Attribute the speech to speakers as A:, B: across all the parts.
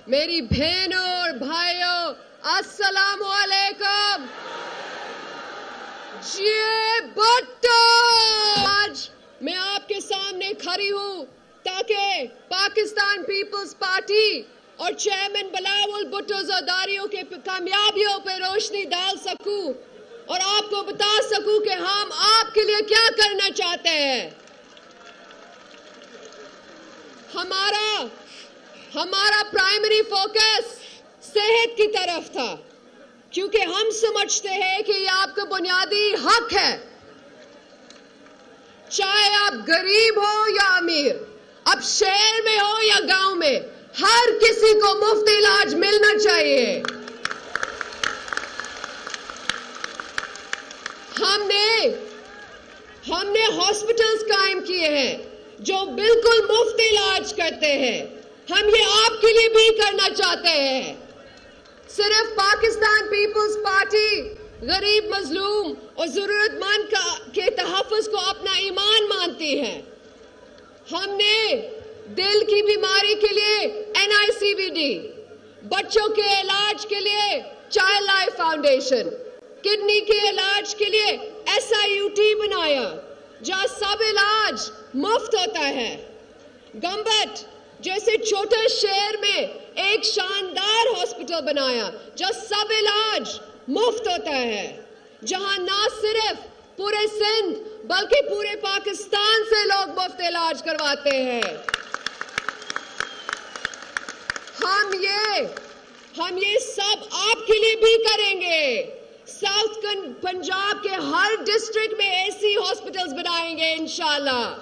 A: میری بہنوں اور بھائیوں السلام علیکم. جی بھٹو. آج میں آپ کے سامنے کھڑی ہوں تاکہ پاکستان پیپلز پارٹی اور چیئرمین بلاول بھٹو زرداریوں کے کامیابیوں پہ روشنی ڈال سکوں اور آپ کو بتا سکوں کہ ہم آپ کے لیے کیا کرنا چاہتے ہیں. ہمارا پرائمری فوکس صحت کی طرف تھا کیونکہ ہم سمجھتے ہیں کہ یہ آپ کا بنیادی حق ہے. چاہے آپ غریب ہو یا امیر، اب شہر میں ہو یا گاؤں میں، ہر کسی کو مفت علاج ملنا چاہیے. ہم نے ہاسپٹلز قائم کیے ہیں جو بالکل مفت علاج کرتے ہیں. ہم یہ آپ کے لیے بھی کرنا چاہتے ہیں. صرف پاکستان پیپلز پارٹی غریب، مظلوم اور ضرورت مند کے تحفظ کو اپنا ایمان مانتی ہے. ہم نے دل کی بیماری کے لیے NICVD، بچوں کے علاج کے لیے چائلڈ لائف فاؤنڈیشن، کڈنی کے علاج کے لیے SIUT بنایا جہاں سب علاج مفت ہوتا ہے. گمبٹ جیسے چھوٹے شہر میں ایک شاندار ہاسپٹل بنایا جہاں سب علاج مفت ہوتا ہے، جہاں نہ صرف پورے سندھ بلکہ پورے پاکستان سے لوگ مفت علاج کرواتے ہیں. ہم یہ سب آپ کے لیے بھی کریں گے. ساؤتھ پنجاب کے ہر ڈسٹرکٹ میں ایسی ہاسپٹلز بنائیں گے انشاءاللہ.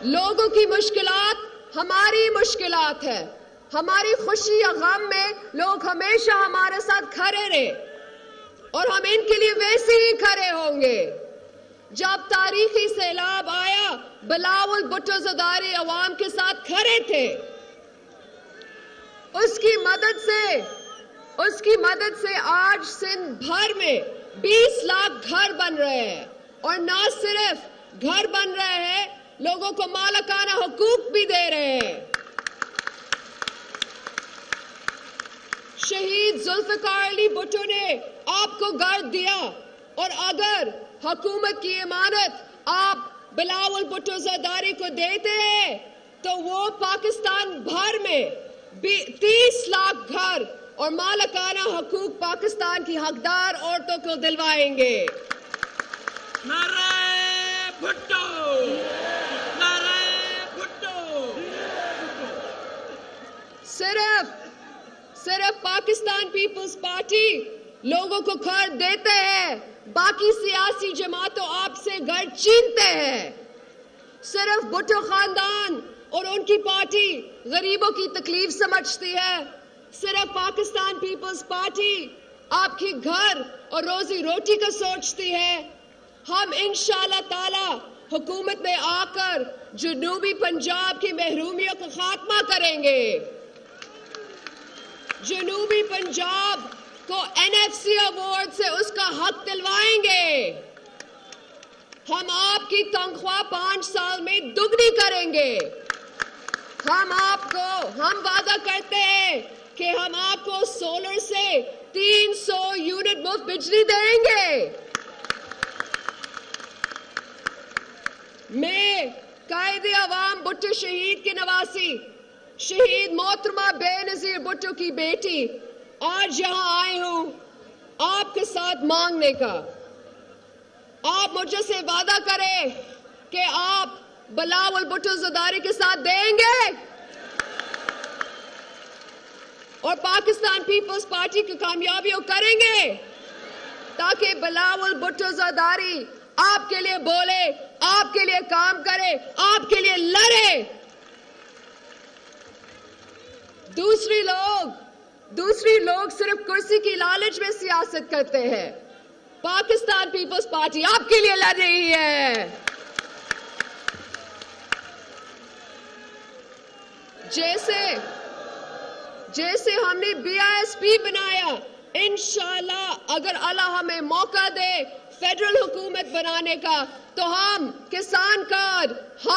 A: لوگوں کی مشکلات ہماری مشکلات ہے. ہماری خوشی یا غم میں لوگ ہمیشہ ہمارے ساتھ کھڑے رہے اور ہم ان کے لیے ویسے ہی کھڑے ہوں گے. جب تاریخی سیلاب آیا، بلاول بھٹو زرداری عوام کے ساتھ کھڑے تھے. اس کی مدد سے آج سندھ بھر میں 20 لاکھ گھر بن رہے ہیں اور نہ صرف گھر بن رہے ہیں، لوگوں کو مالکانہ حقوق بھی دے رہے ہیں. شہید ذوالفقار علی بھٹو نے آپ کو گھر دیا اور اگر حکومت کی امانت آپ بلاول بھٹو زرداری کو دیتے ہیں تو وہ پاکستان بھر میں 30 لاکھ گھر اور مالکانہ حقوق پاکستان کی حقدار عورتوں کو دلوائیں گے.
B: نعرہ بھٹو، نعرہ بھٹو.
A: صرف پاکستان پیپلز پارٹی لوگوں کو گھر دیتے ہیں، باقی سیاسی جماعتوں آپ سے گھر چھینتے ہیں. صرف بھٹو خاندان اور ان کی پارٹی غریبوں کی تکلیف سمجھتی ہے. صرف پاکستان پیپلز پارٹی آپ کی گھر اور روزی روٹی کا سوچتی ہے. ہم انشاءاللہ تعالی حکومت میں آ کر جنوبی پنجاب کی محرومیوں کا خاتمہ کریں گے. جنوبی پنجاب کو NFC ایوارڈ سے اس کا حق دلوائیں گے. ہم آپ کی تنخواہ 5 سال میں دگنی کریں گے. ہم وعدہ کرتے ہیں کہ ہم آپ کو سولر سے 300 یونٹ مفت بجلی دیں گے. میں قائد عوام بھٹو شہید کے نواسی شہید محترمہ بے نظیر بھٹو کی بیٹی آج یہاں آئی ہوں آپ کے ساتھ مانگنے کا. آپ مجھے سے وعدہ کریں کہ آپ بلاول بھٹو زرداری کے ساتھ دیں گے اور پاکستان پیپلز پارٹی کی کامیابیوں کریں گے تاکہ بلاول بھٹو زرداری آپ کے لیے بولے، آپ کے لیے کام کرے، آپ کے لیے لڑے. دوسری لوگ صرف کرسی کی لالچ میں سیاست کرتے ہیں. پاکستان پیپلز پارٹی آپ کے لیے لڑ رہی ہے. جیسے ہم نے BISP بنایا، انشاءاللہ اگر اللہ ہمیں موقع دے فیڈرل حکومت بنانے کا تو ہم کسان کارڈ،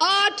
A: 8